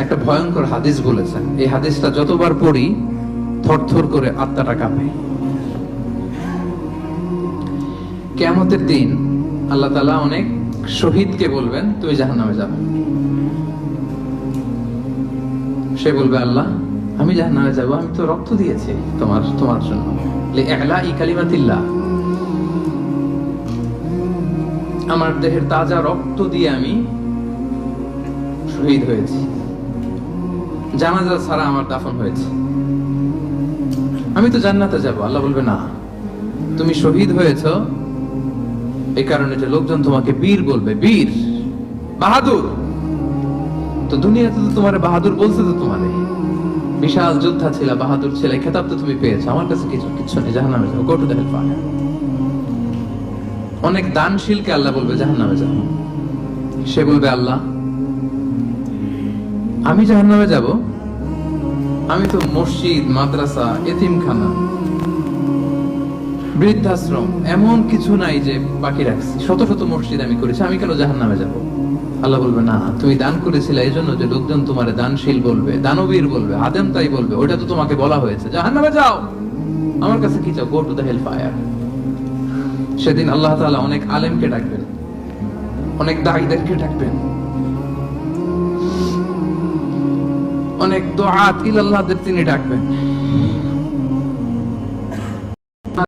একটা ভয়ঙ্কর হাদিস বলেছেন। এই হাদিসটা যতবার পড়ি থরথর করে আত্মাটা কাঁপে। কিয়ামতের দিন আল্লাহ তাআলা অনেক শহীদকে বলবেন, তুই জাহান্নামে যাবে। সে বলবে, আল্লাহ আমি জাহান্নামে যাব, আমি তো রক্ত দিয়েছি তোমার জন্য, লিইলাই কালিমাতিল্লাহ, আমার দেহের তাজা রক্ত দিয়ে আমি শহীদ হয়েছি, জানাজা ছাড়া আমার দাফন হয়েছে, আমি তো জান্নাতে যাব। আল্লাহ বলবে, না, তুমি শহীদ হয়েছো এই কারণে যে লোকজন তোমাকে বীর বলবে, বীর, বাহাদুর। তো দুনিয়াতে তো তোমার বাহাদুর বলছে, তো তোমার বিশাল যোদ্ধা ছিল, বাহাদুর ছিল, এই খেতাব তো তুমি পেয়েছো, আমার কাছে কিচ্ছু নেই, জাহান্নামে যাও, গো টু দ্য হেলফায়ার। অনেক দানশীলকে আল্লাহ বলবে জাহান্নামে যাও। সে বলবে, আল্লাহ আমি জাহান্নামে যাব, আমি তো মসজিদ, মাদ্রাসা, এতিমখানা, বৃদ্ধাশ্রম এমন কিছু নাই যে বাকি রাখছি, শত শত মসজিদ আমি করেছি, আমি কেন জাহান্নামে যাব? আল্লাহ বলবে, না, তুমি দান করেছিলে এই জন্য যে লোকজন তোমার দানশীল বলবে, দানবীর বলবে, আদেম তাই বলবে, ওইটা তো তোমাকে বলা হয়েছে, জাহান্নামে যাও, আমার কাছে কি চাও, go to the hell fire. সেদিন আল্লাহ তাআলা অনেক আলেমকে ডাকবেন, অনেক দাঈদেরকে ডাকবেন, অনেক দুআত ইলাল্লাহদের তিনি ডাকবেন।